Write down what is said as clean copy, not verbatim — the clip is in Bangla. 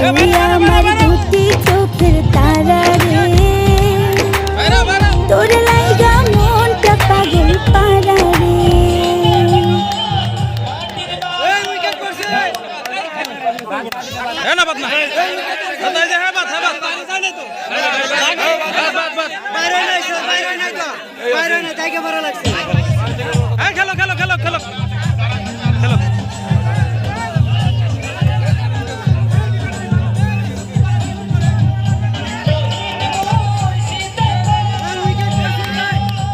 তুই আমার দুটি চোখের তারা রে, তোর লাইগা মনটা পাগল পারা রে। বাইরে নাই, বাইরে নাই তো, বাইরে নাই, তাইকে ভালো লাগছে।